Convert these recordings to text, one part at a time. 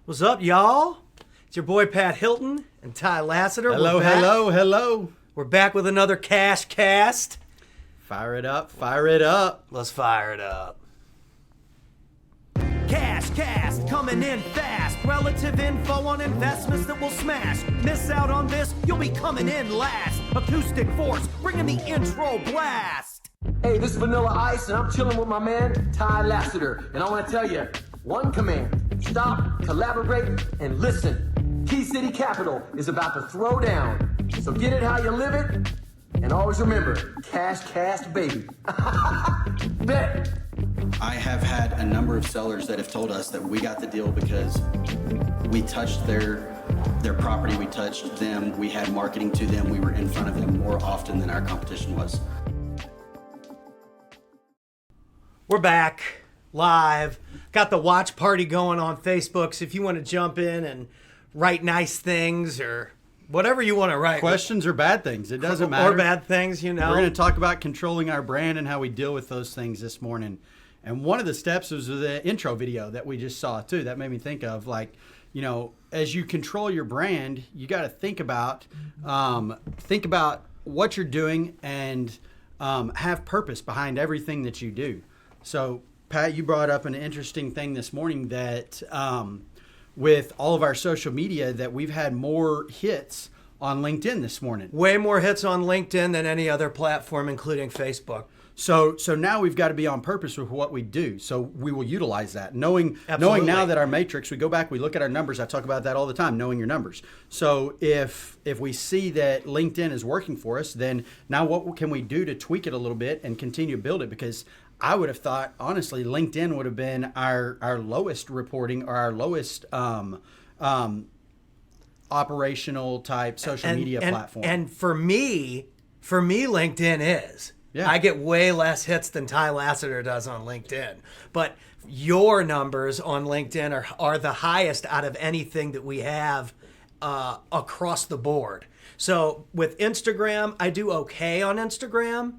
What's up, y'all? It's your boy Pat Hilton and Ty Lasater. Hello. We're back with another Cash Cast. Fire it up. Let's fire it up. Cash Cast coming in fast. Relative info on investments that will smash. Miss out on this, you'll be coming in last. Acoustic force, bringing the intro blast. Hey, this is Vanilla Ice, and I'm chilling with my man, Ty Lasater. And I want to tell you, one command. Stop, collaborate, and listen. Key City Capital is about to throw down. So get it how you live it, and always remember, Cash Cast, baby. Bet. I have had a number of sellers that have told us that we got the deal because we touched their property, we touched them, we had marketing to them, we were in front of them more often than our competition was. We're back live. Got the watch party going on Facebook, so if you want to jump in and write nice things or whatever you want to write. Questions or bad things, it doesn't matter. Or bad things, you know. We're going to talk about controlling our brand and how we deal with those things this morning. And one of the steps was the intro video that we just saw too. That made me think of, like, you know, as you control your brand, you got to think about what you're doing and have purpose behind everything that you do. So, Pat, you brought up an interesting thing this morning that with all of our social media that we've had more hits on LinkedIn this morning. Way more hits on LinkedIn than any other platform, including Facebook. So now we've got to be on purpose with what we do. So we will utilize that. Knowing now that our matrix, we go back, we look at our numbers. I talk about that all the time, knowing your numbers. So if we see that LinkedIn is working for us, then now what can we do to tweak it a little bit and continue to build it? Because I would have thought, honestly, LinkedIn would have been our lowest reporting or our lowest operational type social media platform. And for me, LinkedIn is. Yeah. I get way less hits than Ty Lasater does on LinkedIn. But your numbers on LinkedIn are the highest out of anything that we have across the board. So with Instagram, I do okay on Instagram.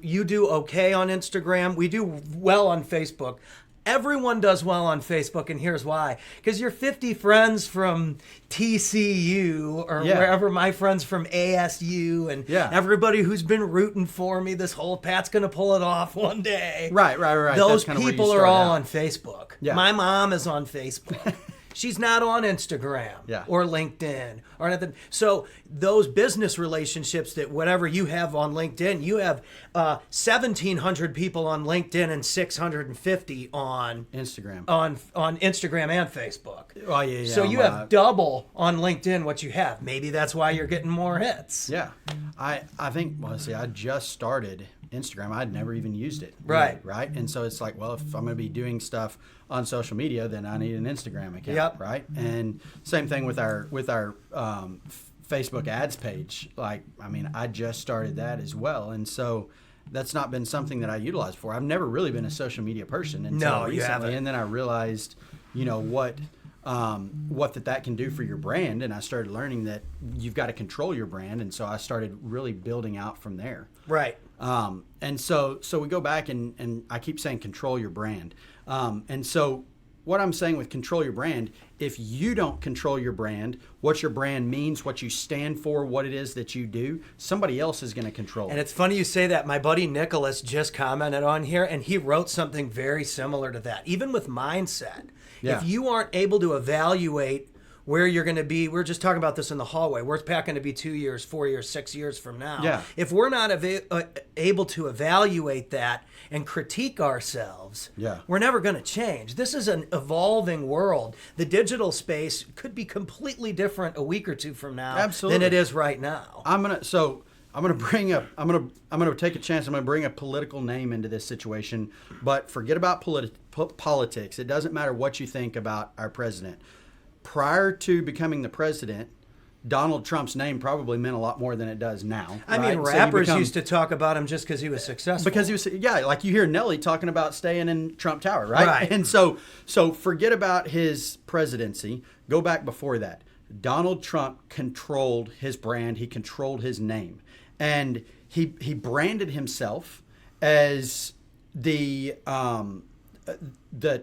You do okay on Instagram. We do well on Facebook. Everyone does well on Facebook, and here's why. Because you're 50 friends from TCU or wherever, my friends from ASU, and everybody who's been rooting for me this whole Pat's going to pull it off one day. Right. Those people are all on Facebook. Yeah. My mom is on Facebook. She's not on Instagram or LinkedIn or anything. So those business relationships that whatever you have on LinkedIn, you have 1,700 people on LinkedIn and 650 on Instagram. On Instagram and Facebook. Oh, yeah. So you have double on LinkedIn what you have. Maybe that's why you're getting more hits. Yeah. I think, well, see, I just started Instagram. I'd never even used it. Right. And so it's like, well, if I'm going to be doing stuff on social media, then I need an Instagram account. Right. And same thing with our Facebook ads page. Like, I mean, I just started that as well. And so that's not been something that I utilized before. I've never really been a social media person until recently. You haven't. And then I realized, you know, what that can do for your brand. And I started learning that you've got to control your brand. And so I started really building out from there. Right. And so we go back and I keep saying control your brand. And so what I'm saying with control your brand, if you don't control your brand, what your brand means, what you stand for, what it is that you do, somebody else is going to control it. And it's funny you say that. My buddy Nicholas just commented on here, and he wrote something very similar to that. Even with mindset, if you aren't able to evaluate where you're going to be, we're just talking about this in the hallway. Where's Pat going to be 2 years, 4 years, 6 years from now? Yeah. If we're not able to evaluate that and critique ourselves, we're never going to change. This is an evolving world. The digital space could be completely different a week or two from now than it is right now. I'm gonna take a chance. I'm gonna bring a political name into this situation, but forget about politics. It doesn't matter what you think about our president. Prior to becoming the president, Donald Trump's name probably meant a lot more than it does now. I mean, rappers used to talk about him just because he was successful. Because he was, like you hear Nelly talking about staying in Trump Tower, right? And so forget about his presidency. Go back before that. Donald Trump controlled his brand. He controlled his name. And he branded himself as the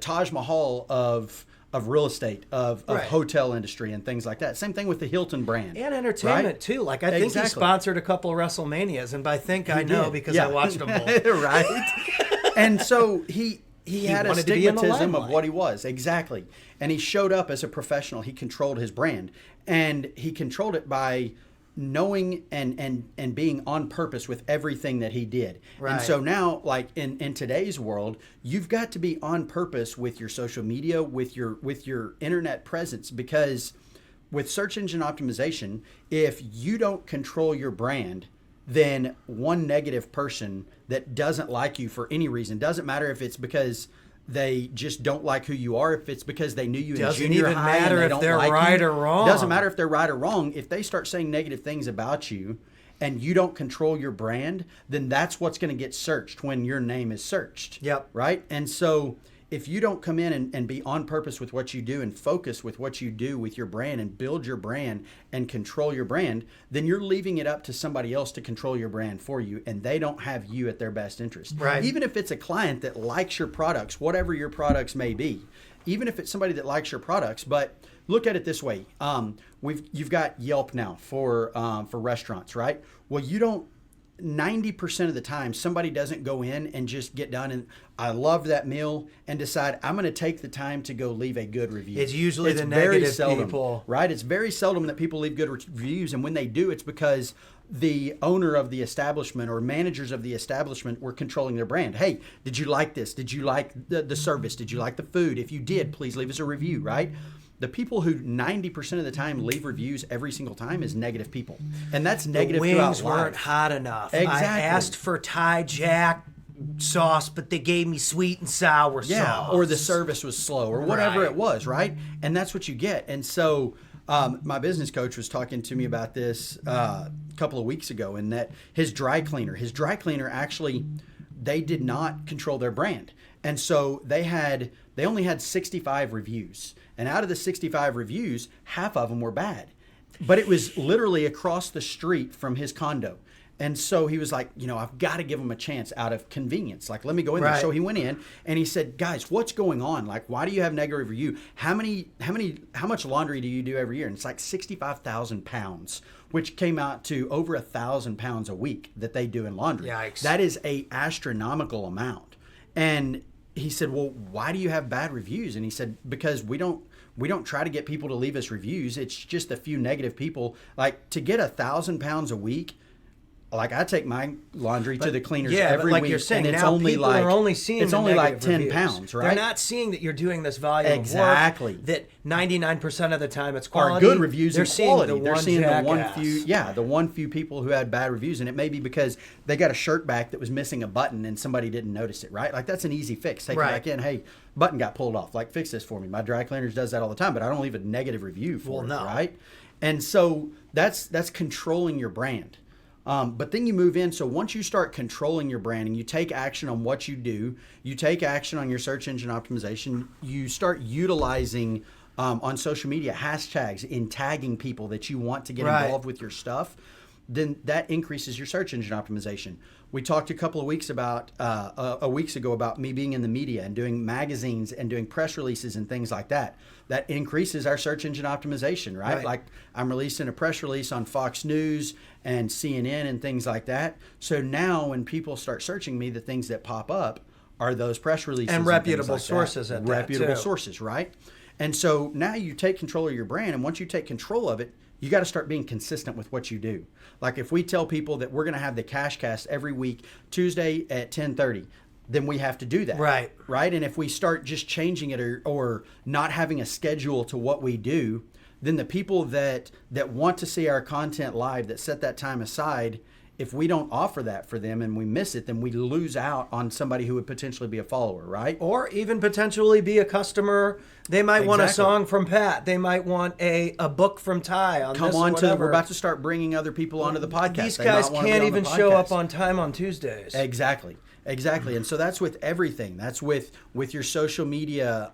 Taj Mahal of real estate, of Right. hotel industry and things like that. Same thing with the Hilton brand. And entertainment, right? too. Like, I think he Exactly. sponsored a couple of WrestleManias, and by think I know did. because Yeah. I watched them both. Right? And so he had a wanted to be in the stigmatism of limelight. what he was. Exactly. And he showed up as a professional. He controlled his brand. And he controlled it by knowing and being on purpose with everything that he did. Right. And so now, like in today's world, you've got to be on purpose with your social media, with your internet presence, because with search engine optimization, if you don't control your brand, then one negative person that doesn't like you for any reason, doesn't matter if it's because they just don't like who you are, if it's because they knew you in Doesn't junior even high matter and they if don't they're like right you. or wrong. Doesn't matter if they're right or wrong. If they start saying negative things about you and you don't control your brand, then that's what's going to get searched when your name is searched. Yep. Right? And so if you don't come in and be on purpose with what you do and focus with what you do with your brand and build your brand and control your brand, then you're leaving it up to somebody else to control your brand for you, and they don't have you at their best interest. Right. Even if it's a client that likes your products, whatever your products may be, even if it's somebody that likes your products, but look at it this way. You've got Yelp now for restaurants, right? Well, you don't 90% of the time, somebody doesn't go in and just get done and I love that meal and decide I'm going to take the time to go leave a good review. It's usually the very negative seldom, people. right? It's very seldom that people leave good reviews, and when they do, it's because the owner of the establishment or managers of the establishment were controlling their brand. Hey, did you like this? Did you like the service? Did you like the food? If you did, please leave us a review, right? The people who 90% of the time leave reviews every single time is negative people. And that's negative The wings throughout weren't life. hot enough. Exactly. I asked for Thai Jack sauce, but they gave me sweet and sour sauce. Or the service was slow or whatever Right. it was, right? And that's what you get. And so my business coach was talking to me about this a couple of weeks ago, and that his dry cleaner actually, they did not control their brand. And so they only had 65 reviews. And out of the 65 reviews, half of them were bad. But it was literally across the street from his condo. And so he was like, I've got to give him a chance out of convenience. Like, let me go in there. Right. So he went in and he said, guys, what's going on? Like, why do you have negative review? How much laundry do you do every year? And it's like 65,000 pounds, which came out to over 1,000 pounds a week that they do in laundry. Yikes. That is a astronomical amount. And he said, well, why do you have bad reviews? And he said, because we don't try to get people to leave us reviews. It's just a few negative people. Like, to get 1,000 pounds a week, like, I take my laundry to the cleaners every like week, you're saying, and it's now only people like are only seeing it's the only like negative 10 reviews. pounds, right? They're not seeing that you're doing this volume Exactly. of work. That 99% of the time it's Are quality. good reviews They're and seeing quality. the They're one seeing the one jackass. the one few people who had bad reviews, and it may be because they got a shirt back that was missing a button and somebody didn't notice it, right? Like, that's an easy fix. Take Right. it back in. Hey, button got pulled off. Like, fix this for me. My dry cleaners does that all the time, but I don't leave a negative review for it, no. right? And so that's controlling your brand. But then you move in. So once you start controlling your brand and you take action on what you do, you take action on your search engine optimization, you start utilizing on social media hashtags in tagging people that you want to get Right. involved with your stuff, then that increases your search engine optimization. We talked a couple of weeks ago about me being in the media and doing magazines and doing press releases and things like that. That increases our search engine optimization, right? Right. Like, I'm releasing a press release on Fox News and CNN and things like that. So now when people start searching me, the things that pop up are those press releases And things reputable like sources that. at that, Reputable too. sources, right? And so now you take control of your brand, and once you take control of it, you got to start being consistent with what you do. Like, if we tell people that we're going to have the Cash Cast every week, Tuesday at 10:30, then we have to do that. Right. Right? And if we start just changing it or not having a schedule to what we do, then the people that want to see our content live, that set that time aside, if we don't offer that for them and we miss it, then we lose out on somebody who would potentially be a follower, right? Or even potentially be a customer. They might want a Exactly. song from Pat. They might want a book from Ty on Come this on whatever. we're about to start bringing other people onto the podcast. These They guys might wanna be can't on the even show up podcast. on time on Tuesdays. Exactly. And so that's with everything. That's with your social media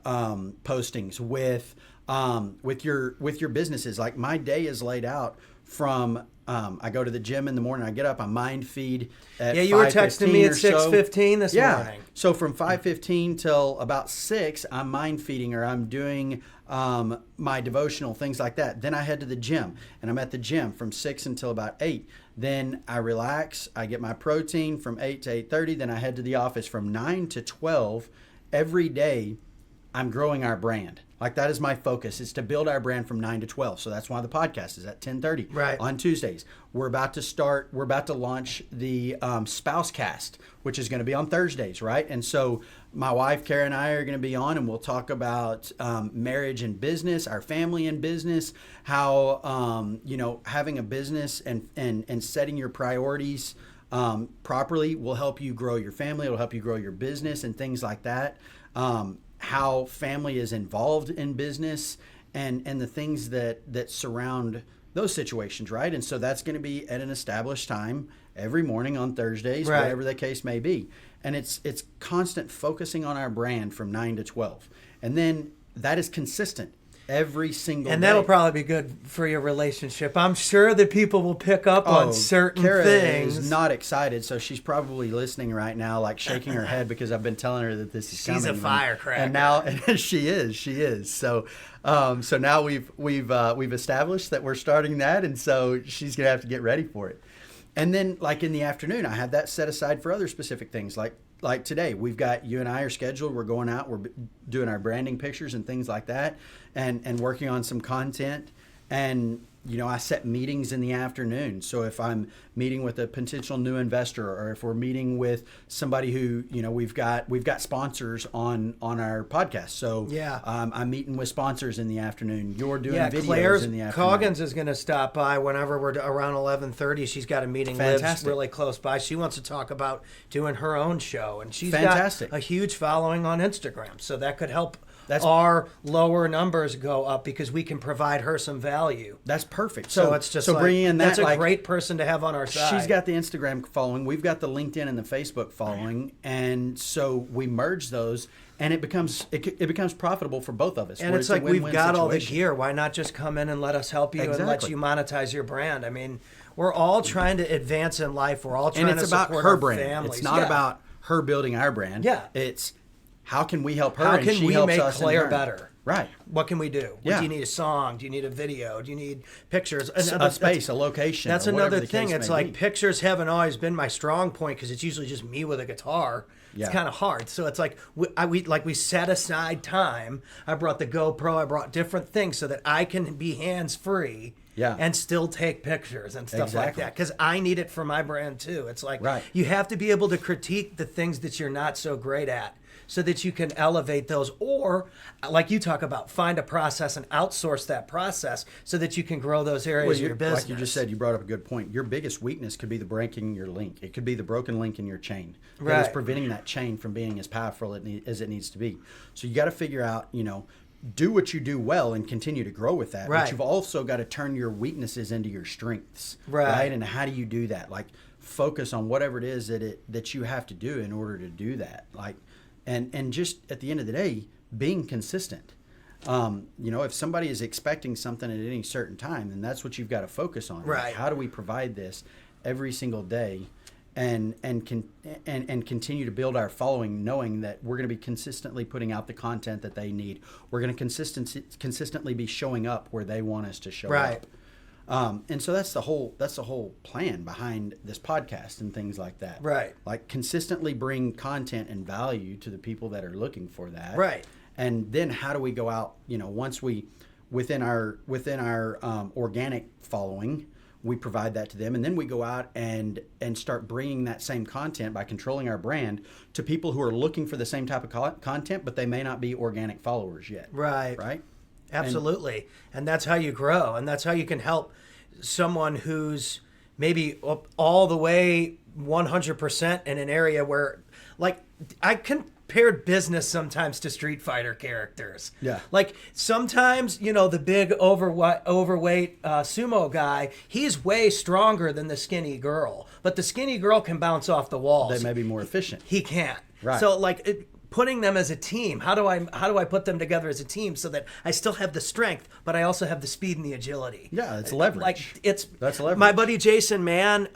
postings, with with your businesses. Like my day is laid out from I go to the gym in the morning. I get up. I mind feed at you were texting me at 6:15 this morning. So from 5:15 till about 6, I'm mind feeding or I'm doing my devotional, things like that. Then I head to the gym, and I'm at the gym from 6 until about 8. Then I relax. I get my protein from 8 to 8:30. Then I head to the office from 9 to 12. Every day, I'm growing our brand. Like that is my focus. It's to build our brand from 9 to 12. So that's why the podcast is at 10:30 on Tuesdays. We're about to launch the Spouse Cast, which is going to be on Thursdays, right? And so my wife, Kara, and I are going to be on, and we'll talk about marriage and business, our family and business, how, having a business and setting your priorities properly will help you grow your family. It'll help you grow your business and things like that. How family is involved in business and the things that surround those situations, right? And so that's going to be at an established time every morning on Thursdays, whatever the case may be. And it's constant focusing on our brand from 9 to 12. And then that is consistent every single day. And that'll probably be good for your relationship. I'm sure that people will pick up on certain Kara things. Is not excited, so she's probably listening right now, like shaking her head because I've been telling her that this is coming. She's a firecracker. And now she is. So now we've established that we're starting that, and so she's gonna have to get ready for it. And then like in the afternoon, I have that set aside for other specific things like today, we've got, you and I are scheduled, we're going out, we're doing our branding pictures and things like that, and working on some content. And, I set meetings in the afternoon. So if I'm meeting with a potential new investor, or if we're meeting with somebody who, we've got sponsors on our podcast. So I'm meeting with sponsors in the afternoon. You're doing videos Claire's in the afternoon. Coggins is going to stop by whenever we're around 11:30. She's got a meeting, lives really close by. She wants to talk about doing her own show, and she's got a huge following on Instagram. So that could help our lower numbers go up because we can provide her some value. That's perfect. So it's just bringing in that, that's a great person to have on our side. She's got the Instagram following. We've got the LinkedIn and the Facebook following. And so we merge those, and it becomes profitable for both of us. And it's like we've got all the gear. Why not just come in and let us help you and let you monetize your brand? I mean, we're all trying to advance in life. We're all trying to support our families. It's not about her building our brand. Yeah. It's how can we help her? How can we make Claire better? better? Right. What can we do? Yeah. Do you need a song? Do you need a video? Do you need pictures? A space, a location. That's another thing. It's like pictures haven't always been my strong point because it's usually just me with a guitar. It's kind of hard. So it's like we set aside time. I brought the GoPro. I brought different things so that I can be hands free. Yeah. And still take pictures and stuff like that. Because I need it for my brand too. It's like you have to be able to critique the things that you're not so great at so that you can elevate those. Or, like you talk about, find a process and outsource that process so that you can grow those areas of your business. Like you just said, you brought up a good point. Your biggest weakness could be the breaking your link. It could be the broken link in your chain. That is preventing that chain from being as powerful as it needs to be. So you got to figure out, do what you do well and continue to grow with that. But you've also got to turn your weaknesses into your strengths. Right. And how do you do that? Like focus on whatever it is that you have to do in order to do that. Like, and just at the end of the day, being consistent. If somebody is expecting something at any certain time, then that's what you've got to focus on. Right. Like, how do we provide this every single day? And continue to build our following, knowing that we're going to be consistently putting out the content that they need. We're going to consistently be showing up where they want us to show up. And so that's the whole plan behind this podcast and things like that. Right. Like consistently bring content and value to the people that are looking for that. Right. And then how do we go out? Once we within our organic following. We provide that to them, and then we go out and start bringing that same content by controlling our brand to people who are looking for the same type of content, but they may not be organic followers yet. Right. Right? Absolutely. And that's how you grow, and that's how you can help someone who's maybe all the way 100% in an area where, like, I compared business sometimes to Street Fighter characters. Yeah. Like sometimes, the big overweight sumo guy, he's way stronger than the skinny girl, but the skinny girl can bounce off the walls. They may be more efficient. He can't. Right. So putting them as a team. How do I put them together as a team so that I still have the strength, but I also have the speed and the agility? Yeah, it's leverage. That's leverage. My buddy Jason Mann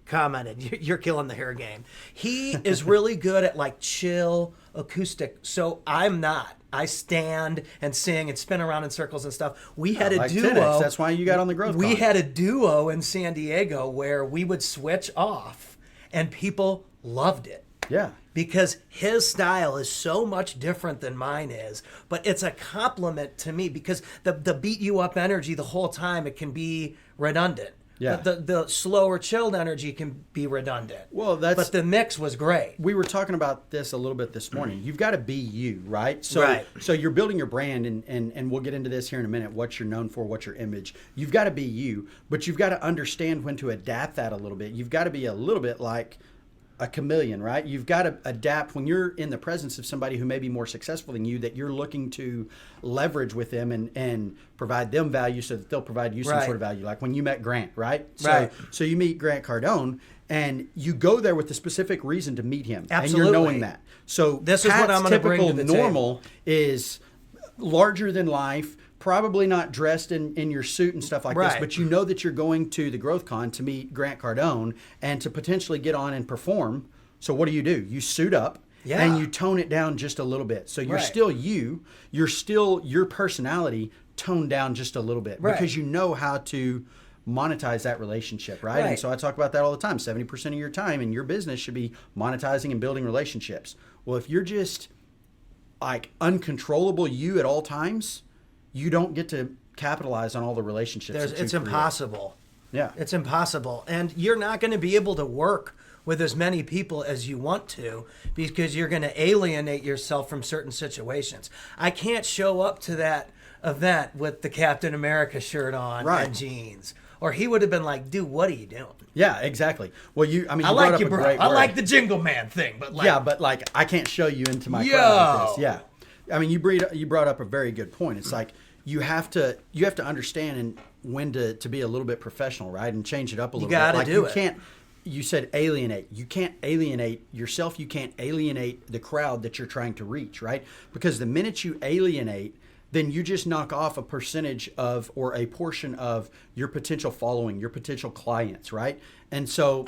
commented, "You're killing the hair game." He is really good at like chill acoustic. So I'm not. I stand and sing and spin around in circles and stuff. We had a duo. Tennis. That's why you got on the growth. We had a duo in San Diego where we would switch off, and people loved it. Yeah. Because his style is so much different than mine is, but it's a compliment to me because the beat you up energy the whole time, it can be redundant. Yeah. The slower chilled energy can be redundant. Well, but the mix was great. We were talking about this a little bit this morning. You've got to be you, right? So, right. So you're building your brand, and we'll get into this here in a minute, what you're known for, what's your image. You've got to be you, but you've got to understand when to adapt that a little bit. You've got to be a little bit like a chameleon, right? You've got to adapt when you're in the presence of somebody who may be more successful than you, that you're looking to leverage with them and provide them value so that they'll provide you some right. sort of value. Like when you met Grant, right? Right. So you meet Grant Cardone and you go there with the specific reason to meet him. Absolutely. And you're knowing that. So this is what I'm going to bring to the normal table. Is larger than life, probably not dressed in your suit and stuff like right. this, but you know that you're going to the Growth Con to meet Grant Cardone and to potentially get on and perform. So what do? You suit up yeah. and you tone it down just a little bit. So you're right. still you're still your personality toned down just a little bit right. because you know how to monetize that relationship, right? And so I talk about that all the time. 70% of your time in your business should be monetizing and building relationships. Well, if you're just like uncontrollable you at all times, you don't get to capitalize on all the relationships. It's impossible. Yeah. It's impossible. And you're not going to be able to work with as many people as you want to because you're going to alienate yourself from certain situations. I can't show up to that event with the Captain America shirt on right. and jeans. Or he would have been like, dude, what are you doing? Yeah, exactly. Well, you I like you, bro. I like the Jingle Man thing, but like, yeah, but like I can't show you into my crowd like this. Yeah, I mean, you brought up a very good point. It's like you have to understand and when to be a little bit professional, right, and change it up a little bit. You got to like, do it. Can't. You said alienate. You can't alienate yourself. You can't alienate the crowd that you're trying to reach, right? Because the minute you alienate, then you just knock off a percentage of or a portion of your potential following, your potential clients, right? And so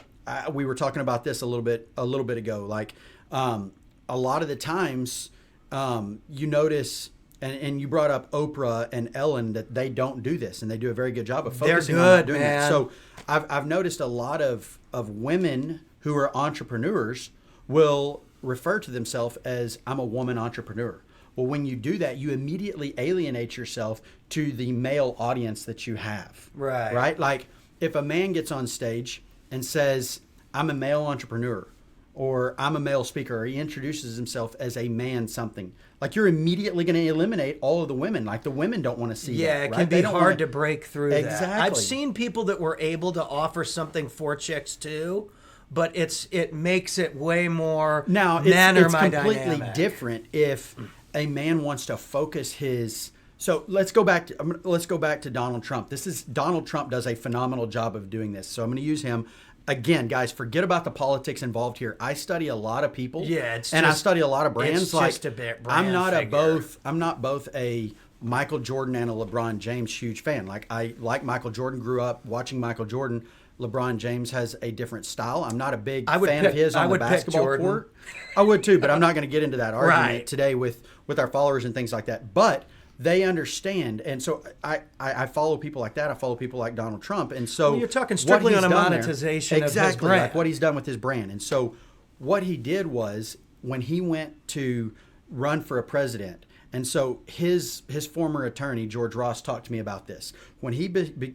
we were talking about this a little bit ago. Like a lot of the times, you notice. And you brought up Oprah and Ellen that they don't do this, and they do a very good job of focusing on not doing it. So I've noticed a lot of women who are entrepreneurs will refer to themselves as I'm a woman entrepreneur. Well, when you do that, you immediately alienate yourself to the male audience that you have. Right. Right? Like if a man gets on stage and says, I'm a male entrepreneur, or I'm a male speaker, or he introduces himself as a man something, like you're immediately going to eliminate all of the women. Like the women don't want to see that. Yeah, it right? can be hard to break through exactly. that. I've seen people that were able to offer something for chicks too, but it makes it way more now man or it's my completely dynamic. different if a man wants to focus his. So let's go back to Donald Trump. Donald Trump does a phenomenal job of doing this. So I'm going to use him. Again, guys, forget about the politics involved here. I study a lot of people. Yeah, I study a lot of brands. It's like just a bit I'm not figure. I'm not both a Michael Jordan and a LeBron James huge fan. Like I like Michael Jordan, grew up watching Michael Jordan. LeBron James has a different style. I'm not a big fan of his on the basketball court. I would too, but I'm not going to get into that argument today with our followers and things like that. But they understand, and so I follow people like that. I follow people like Donald Trump, and so you're talking strictly on a monetization exactly, of his brand. like what he's done with his brand. And so what he did was when he went to run for a president, and so his former attorney George Ross talked to me about this. When he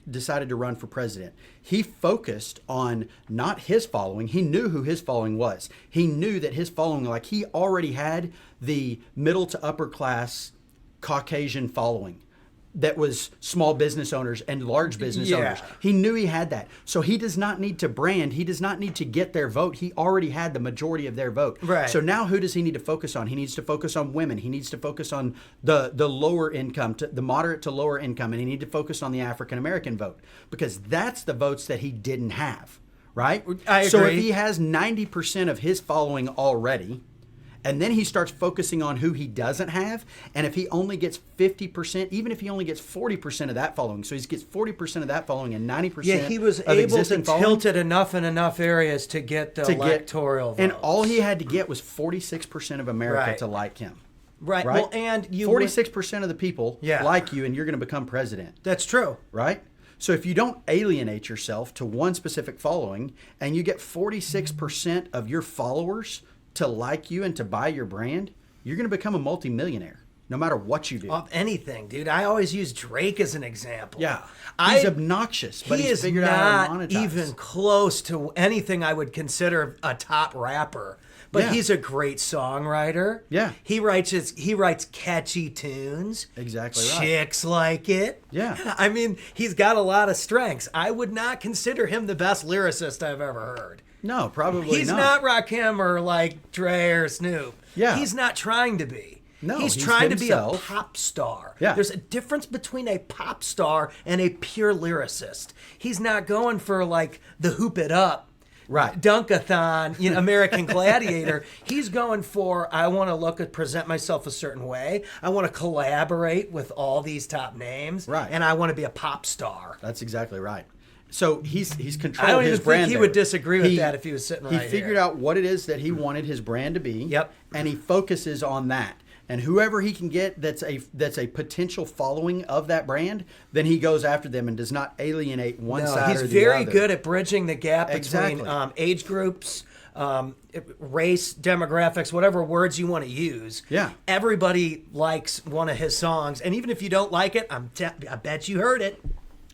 decided to run for president, he focused on not his following. He knew who his following was. He knew that his following, like he already had the middle to upper class Caucasian following that was small business owners and large business owners. He knew he had that. So he does not need to brand. He does not need to get their vote. He already had the majority of their vote. Right. So now who does he need to focus on? He needs to focus on women. He needs to focus on the lower income, the moderate to lower income, and he needs to focus on the African-American vote because that's the votes that he didn't have, right? I agree. So if he has 90% of his following already, And then he starts focusing on who he doesn't have. And if he only gets 50%, even if he only gets 40% of that following, so he gets 40% of that following and 90% he was of able to existing following, tilt it enough in enough areas to get the electoral votes. And all he had to get was 46% of America Right. to like him. Right. Well, and you 46% of the people Yeah. like you, and you're going to become president. That's true. Right? So if you don't alienate yourself to one specific following, and you get 46% of your followers to like you and to buy your brand, you're going to become a multimillionaire, no matter what you do. Of anything, dude. I always use Drake as an example. Yeah. He's obnoxious, but he's figured out how to monetize. He is not even close to anything I would consider a top rapper. But Yeah. he's a great songwriter. Yeah. He writes catchy tunes. Exactly right. Chicks like it. Yeah. I mean, he's got a lot of strengths. I would not consider him the best lyricist I've ever heard. No, probably He's not. not Rakim or like Dre or Snoop. Yeah. He's not trying to be. No, he's he's trying to be a himself. pop star. Yeah. There's a difference between a pop star and a pure lyricist. He's not going for like the hoop it up, Right. Dunkathon, American Gladiator. He's going for, I want to present myself a certain way. I want to collaborate with all these top names. Right. And I want to be a pop star. That's exactly right. So he's I controlled don't his even brand. think he there. would disagree with that if he was sitting right He here. figured out what it is that he wanted his brand to be. Yep. And he focuses on that. And whoever he can get that's a potential following of that brand, then he goes after them and does not alienate one side he's or the very other. good at bridging the gap between Exactly. age groups, race, demographics, whatever words you want to use. Yeah. Everybody likes one of his songs. And even if you don't like it, I bet you heard it.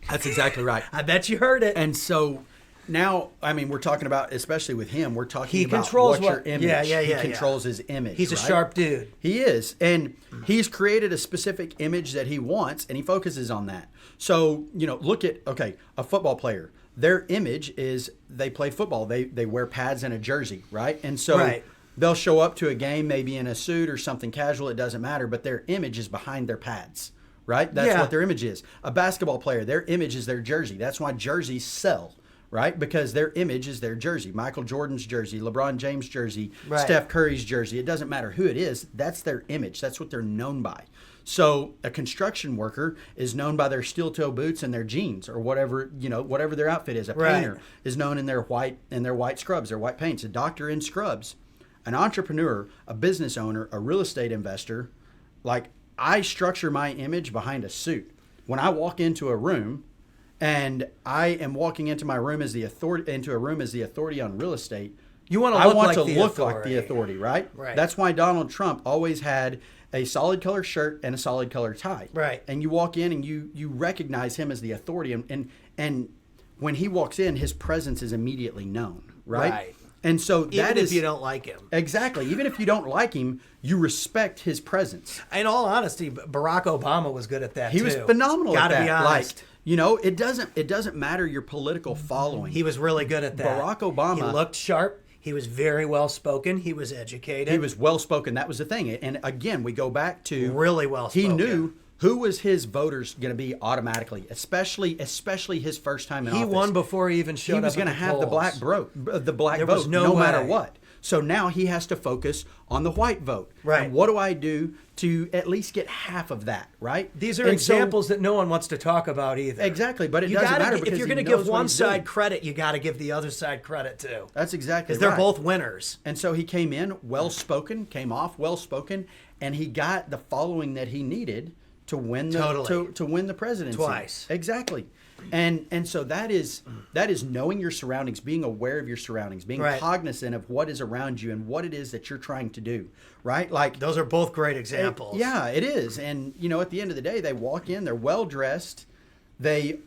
That's exactly right. I bet you heard it. And so now, I mean, we're talking about, especially with him, we're talking He about controls your what- image. yeah, He yeah. controls his image. He's a right? sharp dude. He is. And he's created a specific image that he wants, and he focuses on that. So, look at, a football player. Their image is they play football. They wear pads and a jersey, right? And so Right. they'll show up to a game maybe in a suit or something casual. It doesn't matter, but their image is behind their pads. Right? That's Yeah. what their image is. A basketball player, their image is their jersey. That's why jerseys sell, right? Because their image is their jersey. Michael Jordan's jersey, LeBron James' jersey, Right. Steph Curry's jersey. It doesn't matter who it is. That's their image. That's what they're known by. So a construction worker is known by their steel toe boots and their jeans, or whatever their outfit is. A Right. painter is known in their white scrubs, their white paints. A doctor in scrubs. An entrepreneur, a business owner, a real estate investor, like I structure my image behind a suit. When I walk into a room, and I am walking into my room as the authority on real estate, You want to I look want like to the look authority. like the authority, right? Right. That's why Donald Trump always had a solid color shirt and a solid color tie. Right. And you walk in and you recognize him as the authority, and when he walks in, his presence is immediately known, right? Right. And so Even that if is you don't like him. exactly. Even if you don't like him, you respect his presence. In all honesty, Barack Obama was good at that He too. was phenomenal Gotta at that. be honest. It doesn't matter your political following. He was really good at that. Barack Obama- He looked sharp. He was very well spoken. He was educated. He was well spoken. That was the thing. And again, we go back to Really well He spoken. knew who was his voters going to be automatically, especially his first time in He office. won before he even showed He up. was going to have the black There was vote no no matter way. what. So now he has to focus on the white vote. Right. And what do I do to at least get half of that? Right. These are And so- examples that no one wants to talk about either. Exactly, but it You doesn't gotta matter gi- because if you're he going to knows give what one he's side doing. credit, you got to give the other side credit too. That's exactly Because they're right. both winners. And so he came in well spoken, came off well spoken, and he got the following that he needed to win the Totally. to win the presidency. Twice. Exactly. And so that is knowing your surroundings, being aware of your surroundings, being Right. cognizant of what is around you and what it is that you're trying to do. Right? Like Those are both great examples. yeah, it is. And at the end of the day, they walk in, they're well dressed, they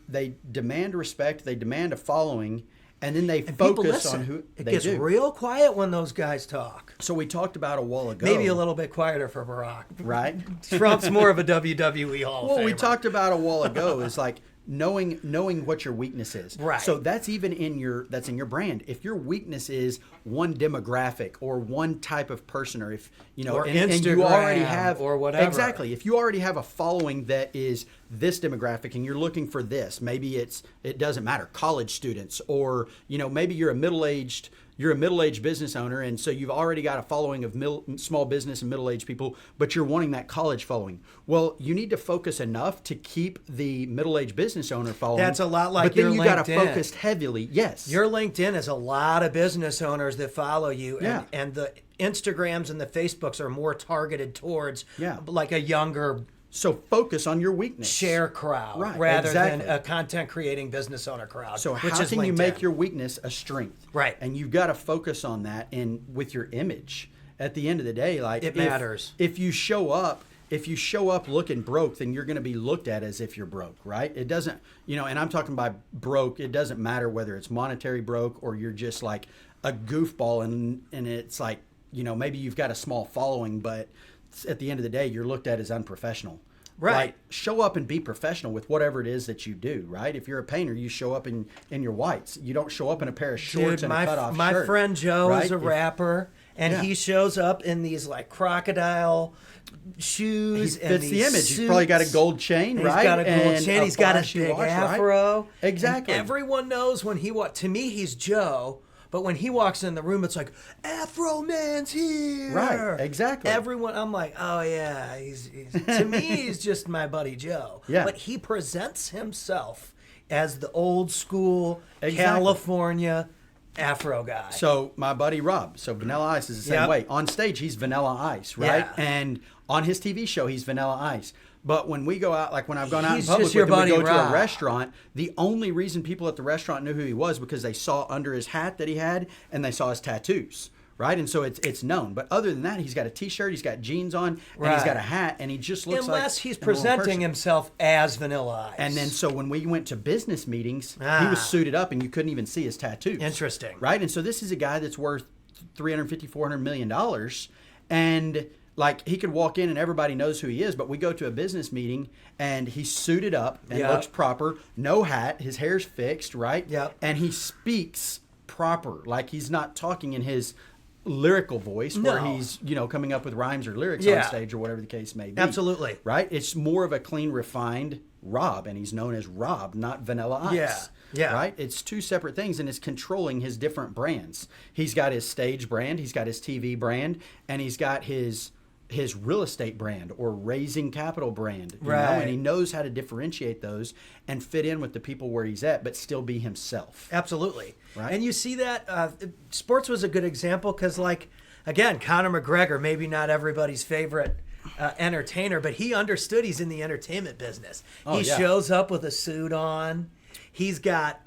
demand respect, they demand a following, and then they And people focus listen. on who It they gets do. real quiet when those guys talk. So we talked about a while ago. Maybe a little bit quieter for Barack. right? Trump's more of a WWE Hall of Well, we Famer. talked about a while ago is like knowing what your weakness is. Right. So that's even in your brand. If your weakness is one demographic or one type of person, or if or and Instagram you already have or whatever. Exactly. If you already have a following that is this demographic and you're looking for this, maybe it doesn't matter, college students, or maybe you're a middle-aged business owner, and so you've already got a following of small business and middle-aged people, but you're wanting that college following. Well, you need to focus enough to keep the middle-aged business owner following. That's a lot like but then your you LinkedIn. got to focus heavily. Yes. Your LinkedIn is a lot of business owners that follow you, Yeah. and the Instagrams and the Facebooks are more targeted towards Yeah. like a younger So focus on your weakness. share crowd Right, rather exactly. than a content creating business owner crowd. So which how is can you LinkedIn. make your weakness a strength? Right. And you've got to focus on that, and with your image. At the end of the day, like It matters. If you show up looking broke, then you're going to be looked at as if you're broke, right? It doesn't, and I'm talking by broke, it doesn't matter whether it's monetary broke or you're just like a goofball and it's like, maybe you've got a small following, but at the end of the day, you're looked at as unprofessional. Right. Like, show up and be professional with whatever it is that you do, right? If you're a painter, you show up in your whites. You don't show up in a pair of shorts and a cutoff shirt. My friend Joe right? is a rapper, and Yeah. he shows up in these like crocodile shoes. He and fits these the image. suits. He's probably got a gold chain, And right? He's got a gold And chain. He's got a flashy big watch, right? afro. Exactly. And everyone knows when he walks. To me, he's Joe. But when he walks in the room, it's like, Afro Man's here. Right, exactly. Everyone, I'm like, oh yeah. He's to me, he's just my buddy Joe. Yeah. But he presents himself as the old school Exactly. California Afro guy. So my buddy Rob, so Vanilla Ice is the same Yep. way. On stage, he's Vanilla Ice, right? Yeah. And on his TV show, he's Vanilla Ice. But when we go out, like when I've gone out in He's public just your with him, we buddy go to Rob. a restaurant, the only reason people at the restaurant knew who he was because they saw under his hat that he had and they saw his tattoos, right? And so it's known. But other than that, he's got a T-shirt, he's got jeans on, and he's Right. got a hat, and he just looks like Unless he's a normal presenting person. himself as Vanilla Ice. And then so when we went to business meetings, he Ah. was suited up and you couldn't even see his tattoos. Interesting. Right? And so this is a guy that's worth $350, $400 million. And like he could walk in and everybody knows who he is, but we go to a business meeting and he's suited up and Yep. looks proper, no hat, his hair's fixed, right? Yep. And he speaks proper, like he's not talking in his lyrical voice where No. he's, coming up with rhymes or lyrics Yeah. on stage or whatever the case may be. Absolutely. Right? It's more of a clean, refined Rob, and he's known as Rob, not Vanilla Ice. Yeah, yeah. Right? It's two separate things, and it's controlling his different brands. He's got his stage brand, he's got his TV brand, and he's got his real estate brand or raising capital brand. You know? Right. And he knows how to differentiate those and fit in with the people where he's at, but still be himself. Absolutely. Right. And you see that sports was a good example because, like, again, Conor McGregor, maybe not everybody's favorite entertainer, but he understood he's in the entertainment business. Oh, He yeah. shows up with a suit on. He's got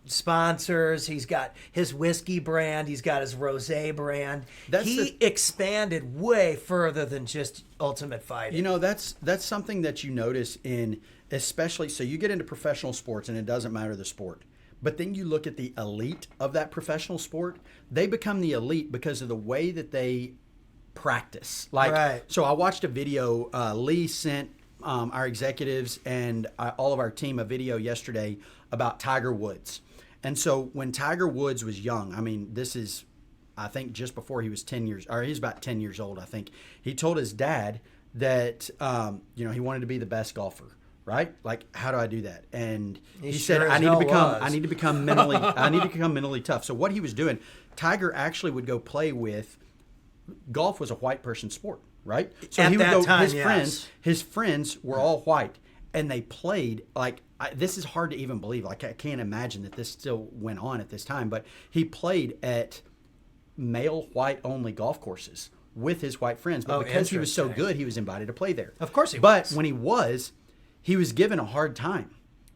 sponsors. He's got his whiskey brand. He's got his rosé brand. He expanded way further than just Ultimate Fighting. That's something that you notice in, especially, so you get into professional sports and it doesn't matter the sport. But then you look at the elite of that professional sport, they become the elite because of the way that they practice. Like, Right. So I watched a video, Lee sent our executives and all of our team a video yesterday about Tiger Woods. And so when Tiger Woods was young, I mean, this is, I think just before he was 10 years, or he's about 10 years old, I think. He told his dad that, he wanted to be the best golfer. Right? Like, how do I do that? And he said, sure I as need hell to become mentally tough. So what he was doing, Tiger actually would go play with, golf was a white person sport, right? So At he would that go, time, yes. his friends were all white and they played like, this is hard to even believe. Like, I can't imagine that this still went on at this time, but he played at male white only golf courses with his white friends. But because he was so interesting. good, he was invited to play there. Of course he but was. when he was given a hard time,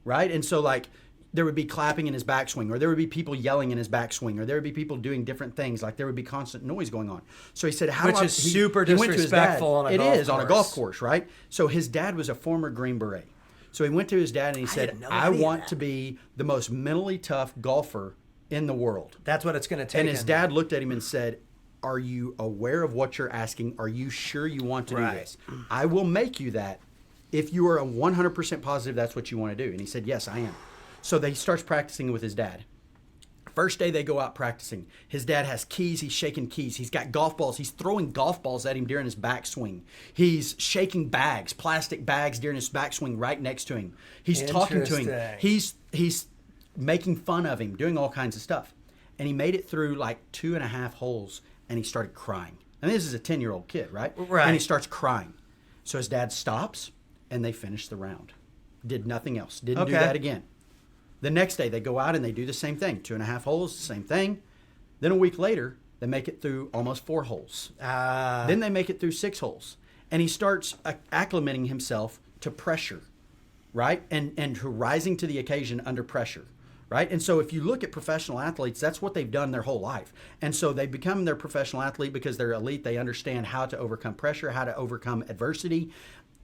right? And so, like, there would be clapping in his backswing, or there would be people yelling in his backswing, or there would be people doing different things. Like, there would be constant noise going on. So he said, Which is super he went to his dad. disrespectful on a golf It is, on a golf course. course, right? So his dad was a former Green Beret. So he went to his dad and he said, didn't know I any of want that. to be the most mentally tough golfer in the world. That's what it's going to take. And his him. dad looked at him and said, are you aware of what you're asking? Are you sure you want to do Right. this? I will make you that if you are 100% positive that's what you want to do. And he said, yes, I am. So he starts practicing with his dad. first day they go out practicing, his dad has keys. He's shaking keys. He's got golf balls. He's throwing golf balls at him during his backswing. He's shaking bags, plastic bags during his backswing right next to him. He's talking to him. He's making fun of him, doing all kinds of stuff. And he made it through like 2.5 holes, and he started crying. And this is a 10-year-old kid, right? Right. And he starts crying. So his dad stops, and they finish the round. Did nothing else. Didn't do that again. The next day, they go out and they do the same thing. 2.5 holes, same thing. Then a week later, they make it through almost 4 holes. Then they make it through 6 holes. And he starts acclimating himself to pressure, right? And to rising to the occasion under pressure, right? And so if you look at professional athletes, that's what they've done their whole life. And so they become their professional athlete because they're elite. They understand how to overcome pressure, how to overcome adversity.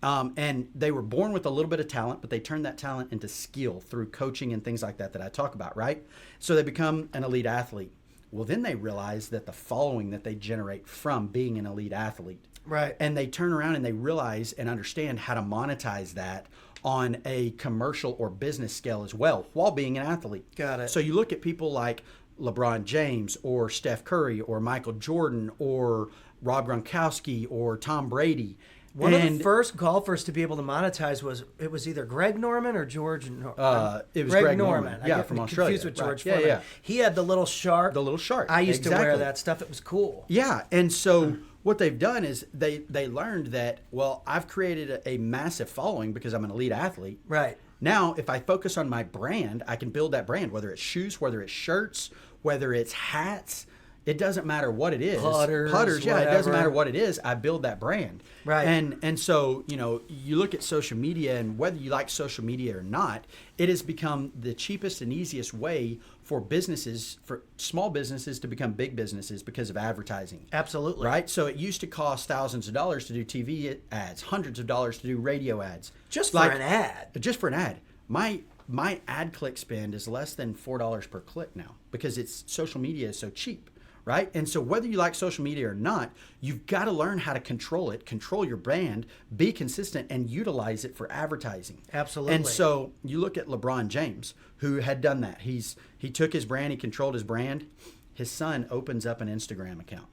And they were born with a little bit of talent, but they turned that talent into skill through coaching and things like that I talk about, right? So they become an elite athlete. Well, then they realize that the following that they generate from being an elite athlete. Right. And they turn around and they realize and understand how to monetize that on a commercial or business scale as well while being an athlete. Got it. So you look at people like LeBron James or Steph Curry or Michael Jordan or Rob Gronkowski or Tom Brady. One of the first golfers to be able to monetize was either Greg Norman or George Norman. It was Greg Norman. Yeah, from Australia. Confused with George Foreman. Yeah. He had the little shark. The little shark. I used to wear that stuff. It was cool. Yeah, and so what they've done is they learned that, well, I've created a massive following because I'm an elite athlete. Right. Now, if I focus on my brand, I can build that brand, whether it's shoes, whether it's shirts, whether it's hats. It doesn't matter what it is. Putters, yeah, whatever. It doesn't matter what it is. I build that brand. Right. And so, you look at social media, and whether you like social media or not, it has become the cheapest and easiest way for businesses, for small businesses to become big businesses because of advertising. Absolutely. Right? So it used to cost thousands of dollars to do TV ads, hundreds of dollars to do radio ads. Just for an ad. Just for an ad. My ad click spend is less than $4 per click now because social media is so cheap. Right? And so whether you like social media or not, you've got to learn how to control it, control your brand, be consistent, and utilize it for advertising. Absolutely. And so you look at LeBron James, who had done that. He took his brand, he controlled his brand. His son opens up an Instagram account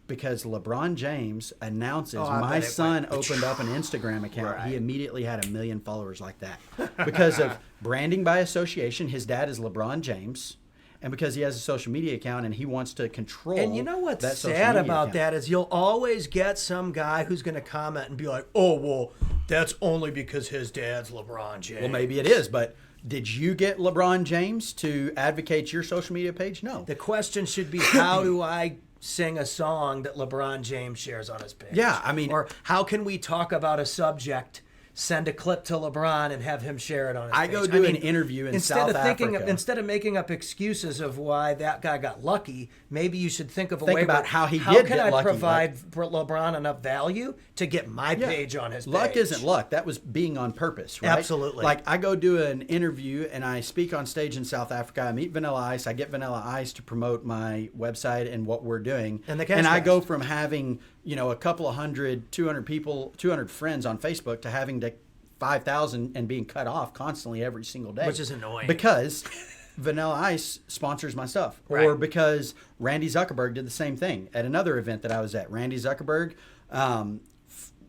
because LeBron James announces, my son opened up an Instagram account. Right. He immediately had 1 million followers like that because of branding by association. His dad is LeBron James. And because he has a social media account and he wants to control that social media account. And you know what's sad about that is you'll always get some guy who's going to comment and be like, oh, well, that's only because his dad's LeBron James. Well, maybe it is, but did you get LeBron James to advocate your social media page? No. The question should be, how do I sing a song that LeBron James shares on his page? Yeah, I mean. Or how can we talk about a subject, send a clip to LeBron and have him share it on his page. I go do an interview in South Africa. Instead of making up excuses of why that guy got lucky, maybe you should think of a way about how can I provide LeBron enough value to get my page on his page? Luck isn't luck. That was being on purpose, right? Absolutely. Like I go do an interview and I speak on stage in South Africa. I meet Vanilla Ice. I get Vanilla Ice to promote my website and what we're doing. And I go from having, a couple of 200 people, 200 friends on Facebook to having to 5,000 and being cut off constantly every single day. Which is annoying. Because Vanilla Ice sponsors my stuff. Right. Or because Randy Zuckerberg did the same thing at another event that I was at. Randy Zuckerberg,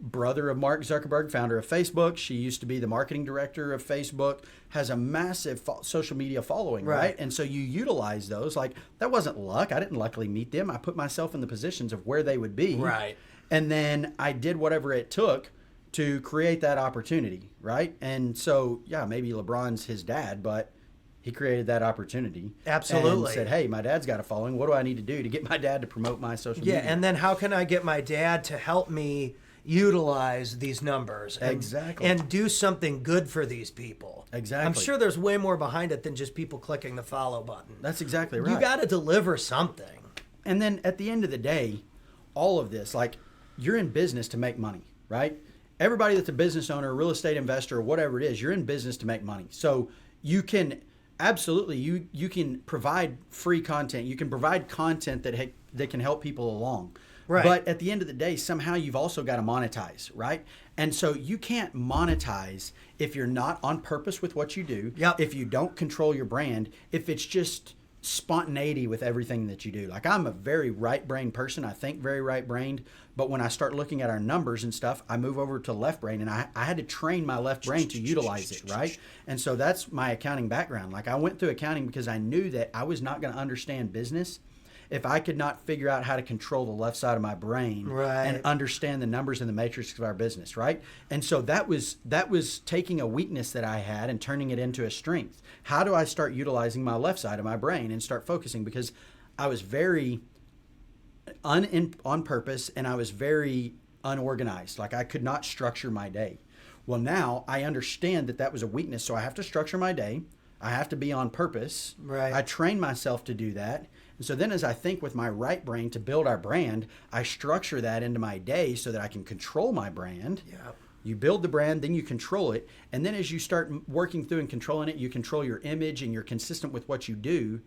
brother of Mark Zuckerberg, founder of Facebook. She used to be the marketing director of Facebook, has a massive social media following, right? And so you utilize those. Like, that wasn't luck. I didn't luckily meet them. I put myself in the positions of where they would be. Right. And then I did whatever it took to create that opportunity, right? And so, yeah, maybe LeBron's his dad, but he created that opportunity. Absolutely. And said, hey, my dad's got a following. What do I need to do to get my dad to promote my social media? Yeah, and then how can I get my dad to help me utilize these numbers and do something good for these people? Exactly. I'm sure there's way more behind it than just people clicking the follow button. That's exactly right. You got to deliver something. And then at the end of the day, all of this, like, you're in business to make money, right? Everybody that's a business owner, real estate investor, or whatever it is, you're in business to make money. So you can absolutely, you can provide free content. You can provide content that can help people along. Right. But at the end of the day, somehow you've also got to monetize, right? And so you can't monetize if you're not on purpose with what you do. Yep. If you don't control your brand, if it's just spontaneity with everything that you do. Like, I'm a very right-brained person. I think very right-brained. But when I start looking at our numbers and stuff, I move over to left brain, and I had to train my left brain to utilize it, right? And so that's my accounting background. Like, I went through accounting because I knew that I was not going to understand business if I could not figure out how to control the left side of my brain and understand the numbers in the matrix of our business, right? And so that was taking a weakness that I had and turning it into a strength. How do I start utilizing my left side of my brain and start focusing? Because I was very on purpose, and I was very unorganized. Like, I could not structure my day. Well, now I understand that was a weakness, so I have to structure my day. I have to be on purpose. Right. I train myself to do that. And so then as I think with my right brain to build our brand, I structure that into my day so that I can control my brand. Yep. You build the brand, then you control it. And then as you start working through and controlling it, you control your image and you're consistent with what you do.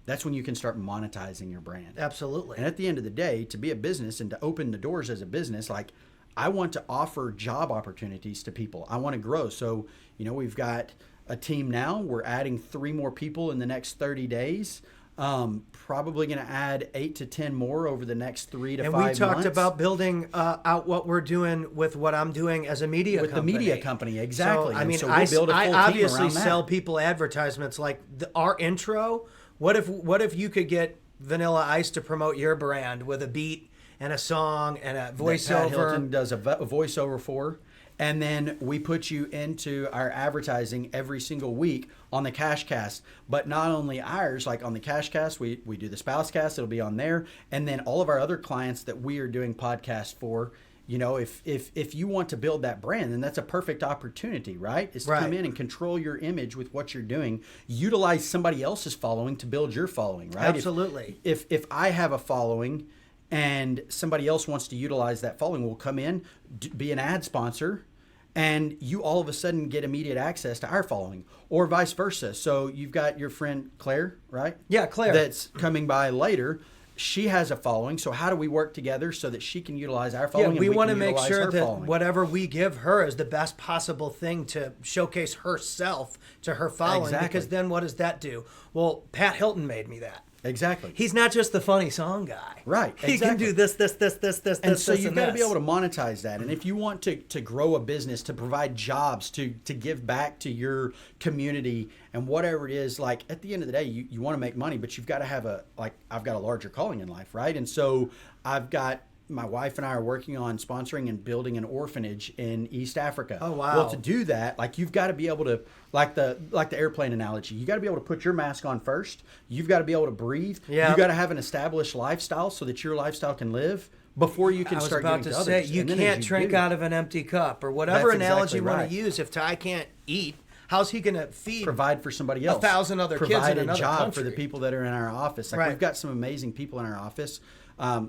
That's when you can start monetizing your brand. Absolutely. And at the end of the day, to be a business and to open the doors as a business, like, I want to offer job opportunities to people. I want to grow. So, we've got a team now. We're adding 3 more people in the next 30 days. Probably going to add 8 to 10 more over the next 3 to 5 months. And we talked about building out what we're doing with what I'm doing as a media company. With the media company, exactly. So, I mean, so we'll build a full I team obviously around that. sell people advertisements like our intro. What if you could get Vanilla Ice to promote your brand with a beat and a song and a voiceover? That Pat Hilton does a voiceover for. And then we put you into our advertising every single week on the Cash Cast. But not only ours, like on the Cash Cast, we do the Spouse Cast, it'll be on there. And then all of our other clients that we are doing podcasts for, if you want to build that brand, then that's a perfect opportunity, right? Is to come in and control your image with what you're doing. Utilize somebody else's following to build your following, right? Absolutely. If I have a following and somebody else wants to utilize that following, we'll come in, be an ad sponsor, and you all of a sudden get immediate access to our following, or vice versa. So you've got your friend Claire, right? Yeah, Claire. That's coming by later. She has a following. So how do we work together so that she can utilize our following? Yeah, we want to make sure that following? Whatever we give her is the best possible thing to showcase herself to her following. Exactly. Because then what does that do? Well, Pat Hilton made me that. Exactly. He's not just the funny song guy. Right. He can do this, and so you've got to be able to monetize that. Mm-hmm. And if you want to grow a business, to provide jobs, to give back to your community and whatever it is, like, at the end of the day, you want to make money, but you've got to have I've got a larger calling in life, right? And so my wife and I are working on sponsoring and building an orphanage in East Africa. Oh, wow. Well, to do that, like, you've got to be able to, like the airplane analogy, you got to be able to put your mask on first. You've got to be able to breathe. Yeah. You got to have an established lifestyle so that your lifestyle can live before you can start giving to others. I was about to say, you can't drink out of an empty cup, or whatever That's analogy exactly you want right. to use. If Ty can't eat, how's he going to feed? Provide for somebody else. 1,000 other kids in Provide another a job country. for the people that are in our office. Like, Right. we've got some amazing people in our office.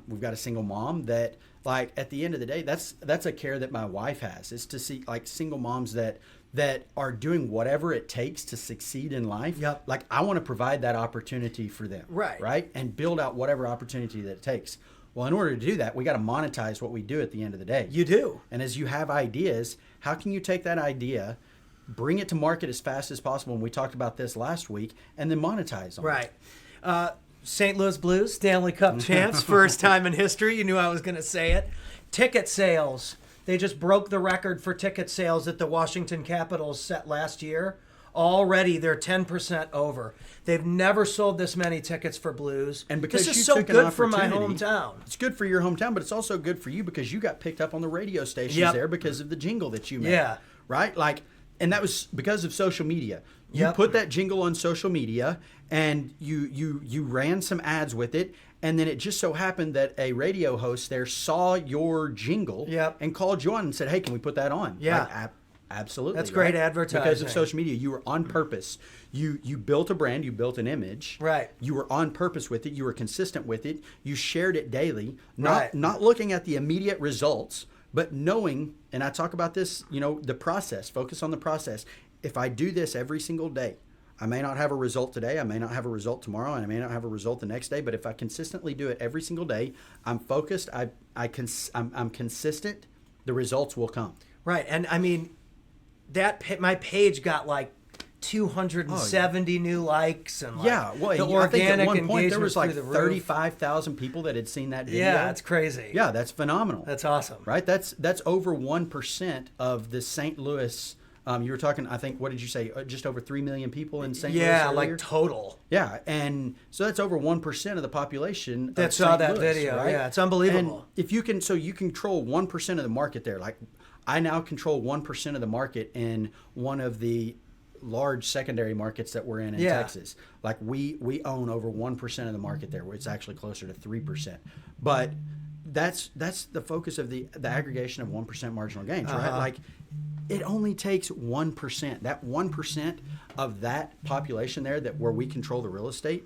We've got a single mom that, like, at the end of the day, that's a care that my wife has, is to see, like, single moms that are doing whatever it takes to succeed in life. Yep. Like, I want to provide that opportunity for them. Right. And build out whatever opportunity that it takes. Well, in order to do that, we got to monetize what we do at the end of the day. You do. And as you have ideas, how can you take that idea, bring it to market as fast as possible, and we talked about this last week, and then monetize on it? Right. St. Louis Blues, Stanley Cup champs, first time in history. You knew I was going to say it. Ticket sales. They just broke the record for ticket sales that the Washington Capitals set last year. Already, they're 10% over. They've never sold this many tickets for Blues. And because this you is so took an good for my opportunity, hometown. It's good for your hometown, but it's also good for you because you got picked up on the radio stations Yep. there because of the jingle that you made. Yeah. Right? Like, and that was because of social media. You Yep. put that jingle on social media and you ran some ads with it, and then it just so happened that a radio host there saw your jingle Yep. and called you on and said, "Hey, can we put that on?" Yeah. Like, absolutely. That's great advertising. Because of social media. You were on purpose. You built a brand, you built an image. Right. You were on purpose with it, you were consistent with it, you shared it daily, Right. not looking at the immediate results, but knowing, and I talk about this, the process, focus on the process. If I do this every single day, I may not have a result today, I may not have a result tomorrow, and I may not have a result the next day, but if I consistently do it every single day, I'm focused, I'm consistent, the results will come. Right. And I mean, my page got like 270 new likes and well, the I think at organic one point there engagement was like through the roof. 35,000 people that had seen that video. Yeah, it's crazy. Yeah, that's phenomenal. That's awesome. Right? That's over 1% of the St. Louis. You were talking, I think, what did you say? Just over 3 million people in St. Louis earlier? Yeah, like total. Yeah, and so that's over 1% of the population that of saw St. that Louis, video. right? Yeah, it's unbelievable. And if you can, so you control 1% of the market there. Like, I now control 1% of the market in one of the large secondary markets that we're in Texas. Like, we own over 1% of the market there, where it's actually closer to 3%. But that's the focus of the aggregation of 1% marginal gains, right? Like, it only takes 1%. That 1% of that population there, that where we control the real estate,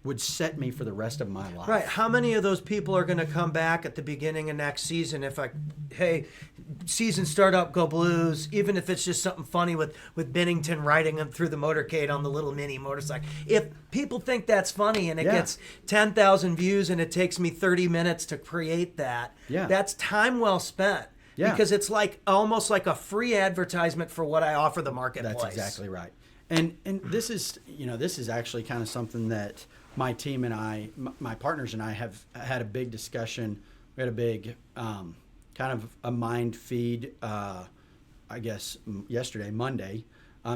would set me for the rest of my life. Right. How many of those people are going to come back at the beginning of next season if hey, season start up, go Blues, even if it's just something funny with Bennington riding them through the motorcade on the little mini motorcycle. If people think that's funny and it gets 10,000 views and it takes me 30 minutes to create that, that's time well spent. Yeah. Because it's like almost like a free advertisement for what I offer the marketplace. That's exactly right. And this is actually kind of something that my team and I, my partners and I, have had a big discussion. We had a big kind of a mind feed, I guess, yesterday, Monday.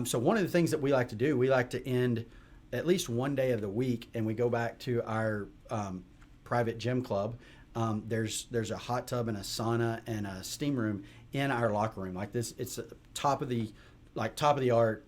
So one of the things that we like to do, we like to end at least one day of the week, and we go back to our private gym club. There's a hot tub and a sauna and a steam room in our locker room. Like this, it's a top of the art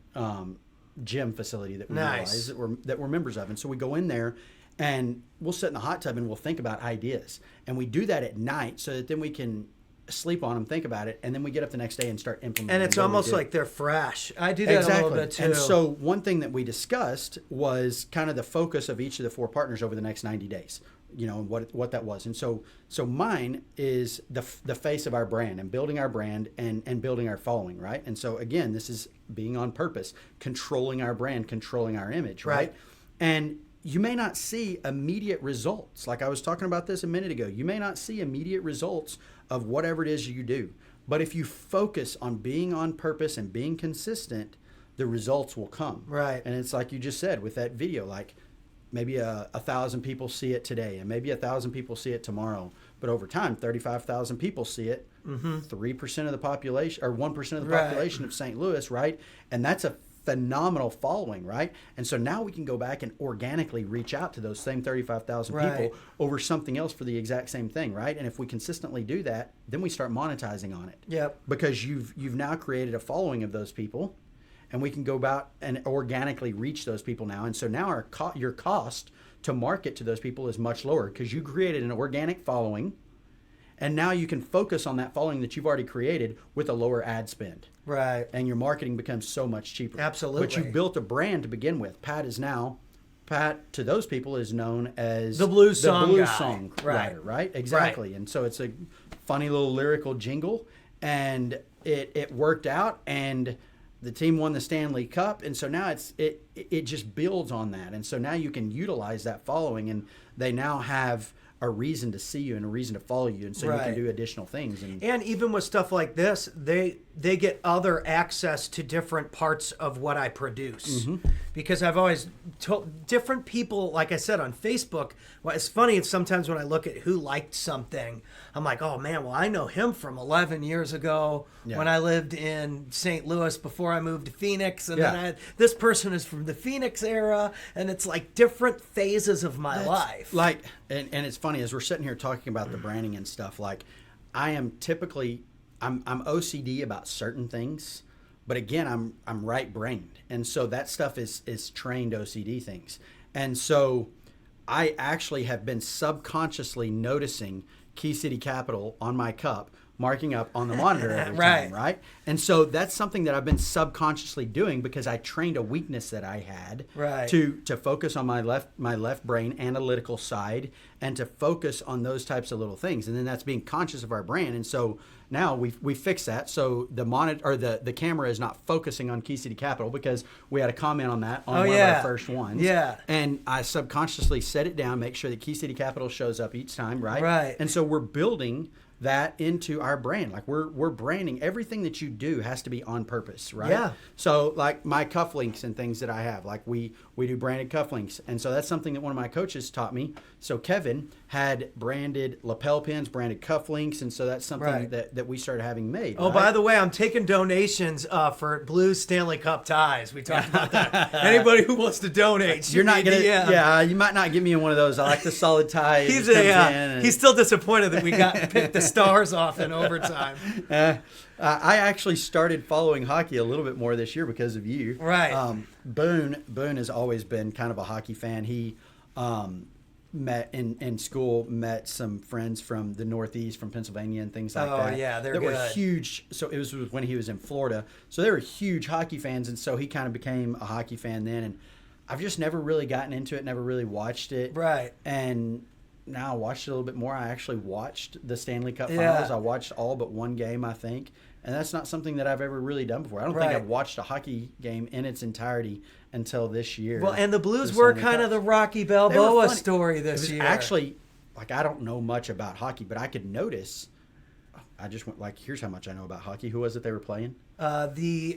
gym facility that we utilize, that we're members of. And so we go in there and we'll sit in the hot tub and we'll think about ideas. And we do that at night so that then we can sleep on them, think about it, and then we get up the next day and start implementing. And it's almost like they're fresh. I do that a little bit too. And so one thing that we discussed was kind of the focus of each of the four partners over the next 90 days. You know, what that was. And so mine is the face of our brand and building our brand and building our following, right? And so again, this is being on purpose, controlling our brand, controlling our image, right? And you may not see immediate results. Like I was talking about this a minute ago. You may not see immediate results of whatever it is you do. But if you focus on being on purpose and being consistent, the results will come. Right. And it's like you just said with that video, like, maybe 1,000 people see it today, and maybe 1,000 people see it tomorrow. But over time, 35,000 people see it. 3% of the population, or 1% of the population of St. Louis, right? And that's a phenomenal following, right? And so now we can go back and organically reach out to those same 35,000 people over something else for the exact same thing, right? And if we consistently do that, then we start monetizing on it. Yep. Because you've now created a following of those people. And we can go about and organically reach those people now. And so now your cost to market to those people is much lower because you created an organic following. And now you can focus on that following that you've already created with a lower ad spend. Right. And your marketing becomes so much cheaper. Absolutely. But you built a brand to begin with. Pat, to those people, is known as the blues song writer, right? Exactly. Right. And so it's a funny little lyrical jingle. And it worked out, and the team won the Stanley Cup, and so now it just builds on that. And so now you can utilize that following, and they now have a reason to see you and a reason to follow you, and so you can do additional things. And even with stuff like this, they get other access to different parts of what I produce. Because I've always told different people, like I said, on Facebook, well, it's funny sometimes when I look at who liked something, I'm like, oh man, well, I know him from 11 years ago when I lived in St. Louis before I moved to Phoenix. And then this person is from the Phoenix era. And it's like different phases of my life. Like, and it's funny, as we're sitting here talking about the branding and stuff, like I am typically, I'm OCD about certain things. But again, I'm right-brained, and so that stuff is trained OCD things. And so I actually have been subconsciously noticing Key City Capital on my cup, marking up on the monitor every time, right? And so that's something that I've been subconsciously doing because I trained a weakness that I had to focus on my left brain analytical side and to focus on those types of little things. And then that's being conscious of our brand. And so now we fix that. So the monitor or the camera is not focusing on Key City Capital because we had a comment on that on one of our first ones. Yeah. And I subconsciously set it down, make sure that Key City Capital shows up each time, right? Right. And so we're building that into our brand. Like we're branding. Everything that you do has to be on purpose, right? Yeah. So like my cufflinks and things that I have, like we do branded cufflinks. And so that's something that one of my coaches taught me. So Kevin had branded lapel pins, branded cufflinks. And so that's something that we started having made. Oh, right? by the way, I'm taking donations for Blues Stanley Cup ties. We talked about that. Anybody who wants to donate, You're not going to, you might not give me one of those. I like the solid tie. He's still disappointed that we got picked the stars off in overtime. I actually started following hockey a little bit more this year because of you. Right. Boone has always been kind of a hockey fan. He met in school, met some friends from the Northeast, from Pennsylvania and things like that. Oh, yeah, they're that good. were huge. So it was when he was in Florida. So they were huge hockey fans, and so he kind of became a hockey fan then. And I've just never really gotten into it, never really watched it. Right. And now I watched it a little bit more. I actually watched the Stanley Cup Finals. I watched all but one game, I think. And that's not something that I've ever really done before. I don't think I've watched a hockey game in its entirety until this year. Well, and the Blues were kind of the Rocky Balboa story this year. Actually, like, I don't know much about hockey, but I could notice. I just went like, here's how much I know about hockey. Who was it they were playing? The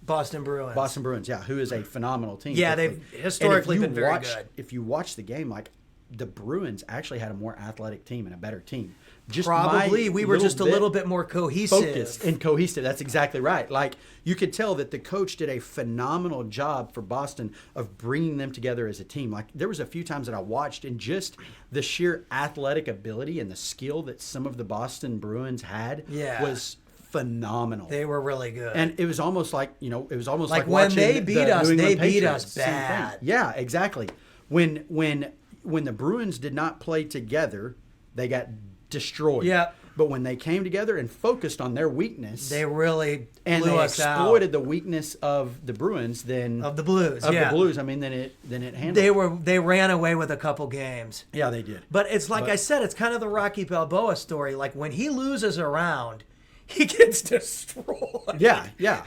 Boston Bruins. Boston Bruins, yeah, who is a phenomenal team. Yeah, they've historically been very good. If you watch the game, like, the Bruins actually had a more athletic team and a better team. We were just a little bit more focused and cohesive. That's exactly right. Like, you could tell that the coach did a phenomenal job for Boston of bringing them together as a team. Like, there was a few times that I watched, and just the sheer athletic ability and the skill that some of the Boston Bruins had was phenomenal. They were really good. And it was almost like, like when watching they beat us, they beat us Same bad. thing. Yeah, exactly. When the Bruins did not play together, they got destroyed. Yeah. But when they came together and focused on their weakness, they really and blew they us exploited out. the weakness of the Bruins, then Of the Blues. the Blues. I mean, then it handled. They ran away with a couple games. Yeah, they did. But it's like I said, it's kind of the Rocky Balboa story. Like, when he loses a round, he gets destroyed. Yeah.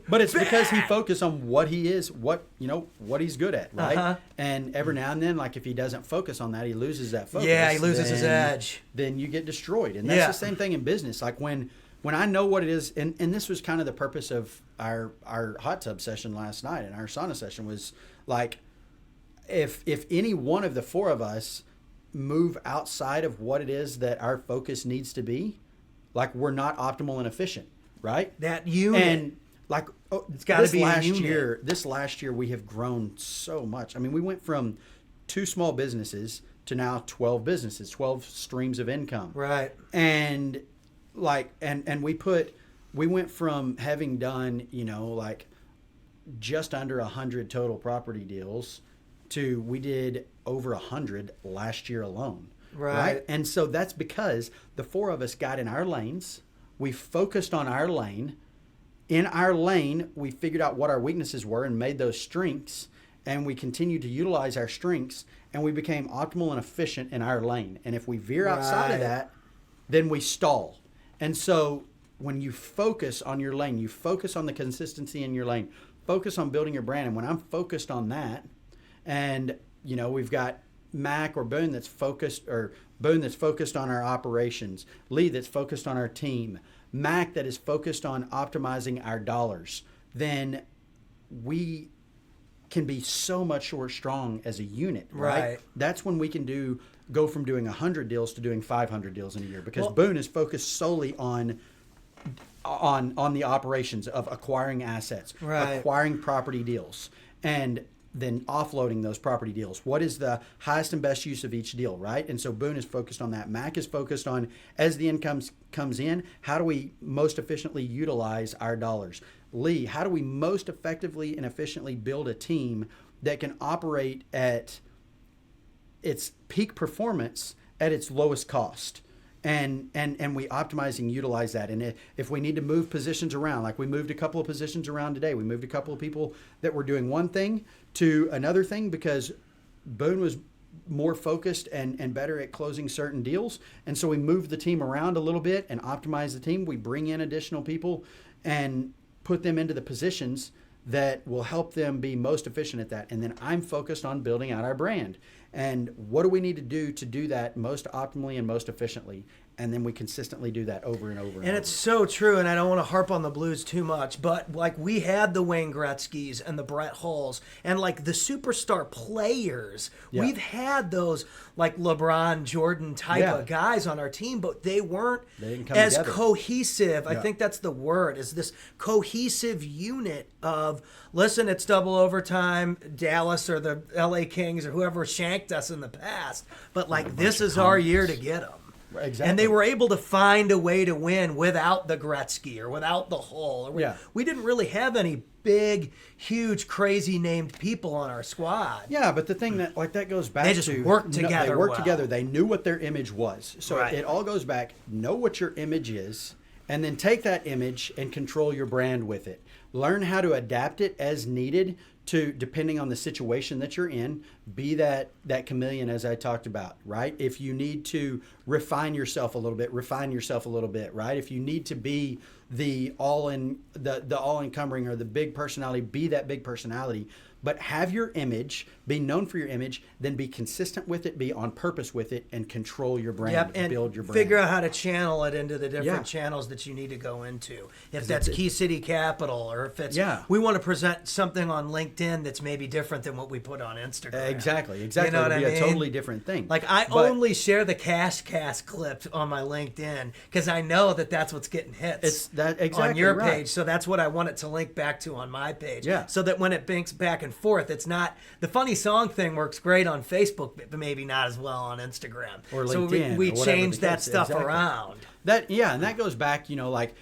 But it's because he focused on what he is, what he's good at, right? Uh-huh. And every now and then, like, if he doesn't focus on that, he loses that focus. Yeah, he loses his edge. Then you get destroyed. And that's the same thing in business. Like, when I know what it is, and this was kind of the purpose of our hot tub session last night and our sauna session was, like, if any one of the four of us move outside of what it is that our focus needs to be, like, we're not optimal and efficient, right? That unit. And, like, it's got to be a unit. This last year, we have grown so much. I mean, we went from 2 small businesses to now 12 businesses, 12 streams of income. Right. And, like, and we went from having done, like, just under 100 total property deals to we did over 100 last year alone. Right. And so that's because the four of us got in our lanes. We focused on our lane. In our lane, we figured out what our weaknesses were and made those strengths. And we continued to utilize our strengths. And we became optimal and efficient in our lane. And if we veer outside of that, then we stall. And so when you focus on your lane, you focus on the consistency in your lane, focus on building your brand. And when I'm focused on that, and, we've got Mac or Boone that's focused, on our operations, Lee that's focused on our team, Mac that is focused on optimizing our dollars, then we can be so much more strong as a unit, right? That's when we can go from doing 100 deals to doing 500 deals in a year, because Boone is focused solely on the operations of acquiring assets, acquiring property deals, and then offloading those property deals. What is the highest and best use of each deal, right? And so Boone is focused on that. Mac is focused on, as the income comes in, how do we most efficiently utilize our dollars? Lee, how do we most effectively and efficiently build a team that can operate at its peak performance at its lowest cost? And we optimize and utilize that. And if we need to move positions around, like we moved a couple of positions around today, we moved a couple of people that were doing one thing to another thing because Boone was more focused and better at closing certain deals. And so we moved the team around a little bit and optimized the team. We bring in additional people and put them into the positions that will help them be most efficient at that. And then I'm focused on building out our brand. And what do we need to do that most optimally and most efficiently? and then we consistently do that over and over. And it's so true, and I don't want to harp on the Blues too much, but like we had the Wayne Gretzkys and the Brett Hulls and like the superstar players. Yeah. We've had those like LeBron, Jordan type of guys on our team, but they didn't come as together. cohesive. I think that's the word, is this cohesive unit of, listen, it's double overtime, Dallas or the LA Kings or whoever shanked us in the past, but like this is our year to get them. Exactly. And they were able to find a way to win without the Gretzky or without the Hull. We didn't really have any big, huge, crazy named people on our squad. Yeah, but the thing that goes back to... They just worked together. They worked well. together. They knew what their image was. So it all goes back, know what your image is, and then take that image and control your brand with it. Learn how to adapt it as needed to, depending on the situation that you're in, be that chameleon as I talked about, right? If you need to refine yourself a little bit, right? If you need to be the all-encumbering or the big personality, be that big personality. But have your image, be known for your image, then be consistent with it, be on purpose with it, and control your brand, and build your brand. Figure out how to channel it into the different channels that you need to go into. If that's Key City Capital, or if it's we want to present something on LinkedIn that's maybe different than what we put on Instagram. Exactly. You know what I mean? A totally different thing. Like I only share the Cash Cast clip on my LinkedIn because I know that that's what's getting hits. It's that exactly on your right. page. So that's what I want it to link back to on my page. Yeah. So that when it binks back and forth, it's not the funny song thing works great on Facebook, but maybe not as well on Instagram or LinkedIn. So we change that stuff around. And that goes back, like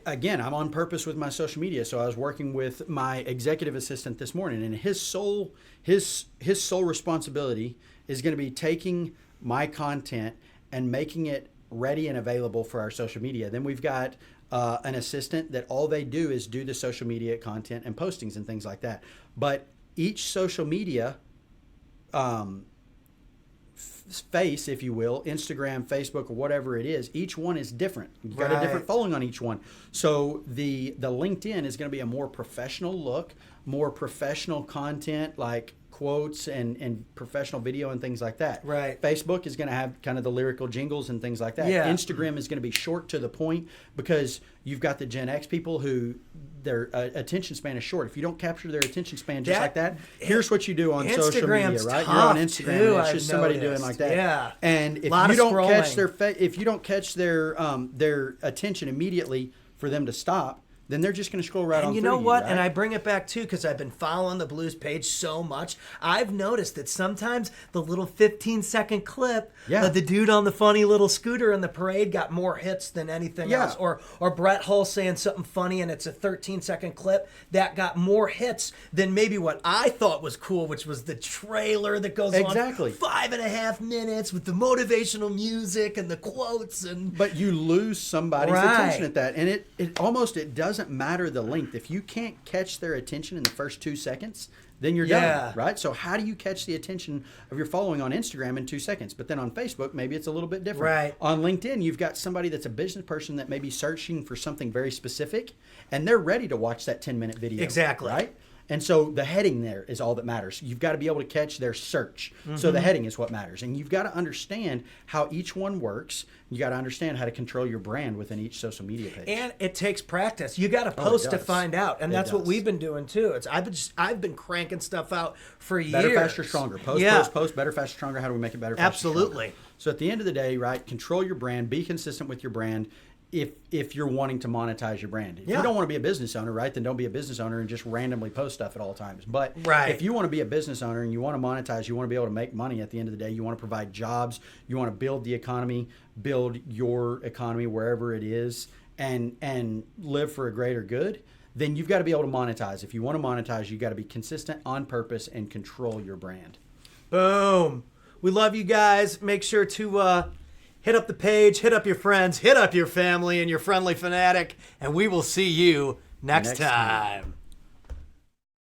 again, I'm on purpose with my social media. So I was working with my executive assistant this morning, and his sole responsibility is going to be taking my content and making it ready and available for our social media. Then we've got an assistant that all they do is do the social media content and postings and things like that. But each social media face, if you will, Instagram, Facebook, or whatever it is, each one is different. You've got a different following on each one. So the LinkedIn is going to be a more professional look, more professional content, like quotes and professional video and things like that. Right. Facebook is going to have kind of the lyrical jingles and things like that. Yeah. Instagram is going to be short to the point because you've got the Gen X people who their attention span is short. If you don't capture their attention span just like that, here's what you do on social media, right? You're on Instagram, too, and it's just somebody doing like that. Yeah. And if you don't catch their attention immediately for them to stop, then they're just going to scroll right on through. And you know what? Right? And I bring it back too because I've been following the Blues page so much. I've noticed that sometimes the little 15-second clip of the dude on the funny little scooter in the parade got more hits than anything else. Or Brett Hull saying something funny and it's a 13-second clip that got more hits than maybe what I thought was cool, which was the trailer that goes on 5.5 minutes with the motivational music and the quotes. But you lose somebody's attention at that. And it doesn't matter the length. If you can't catch their attention in the first 2 seconds, then you're done, right? So how do you catch the attention of your following on Instagram in 2 seconds? But then on Facebook, maybe it's a little bit different. Right. On LinkedIn, you've got somebody that's a business person that may be searching for something very specific, and they're ready to watch that 10-minute video. Exactly. Right? And so the heading there is all that matters. You've got to be able to catch their search. So the heading is what matters. And you've got to understand how each one works. You got to understand how to control your brand within each social media page. And it takes practice. You got to post to find out. And that's what we've been doing too. I've been cranking stuff out for years. Better, faster, stronger. Post, better, faster, stronger. How do we make it better, faster, Absolutely. Stronger? So at the end of the day, right, control your brand, be consistent with your brand. If you're wanting to monetize your brand. If you don't want to be a business owner, right, then don't be a business owner and just randomly post stuff at all times. But if you want to be a business owner and you want to monetize, you want to be able to make money at the end of the day, you want to provide jobs, you want to build the economy, build your economy wherever it is, and live for a greater good, then you've got to be able to monetize. If you want to monetize, you've got to be consistent, on purpose, and control your brand. Boom. We love you guys. Make sure to hit up the page, hit up your friends, hit up your family and your friendly fanatic, and we will see you next time.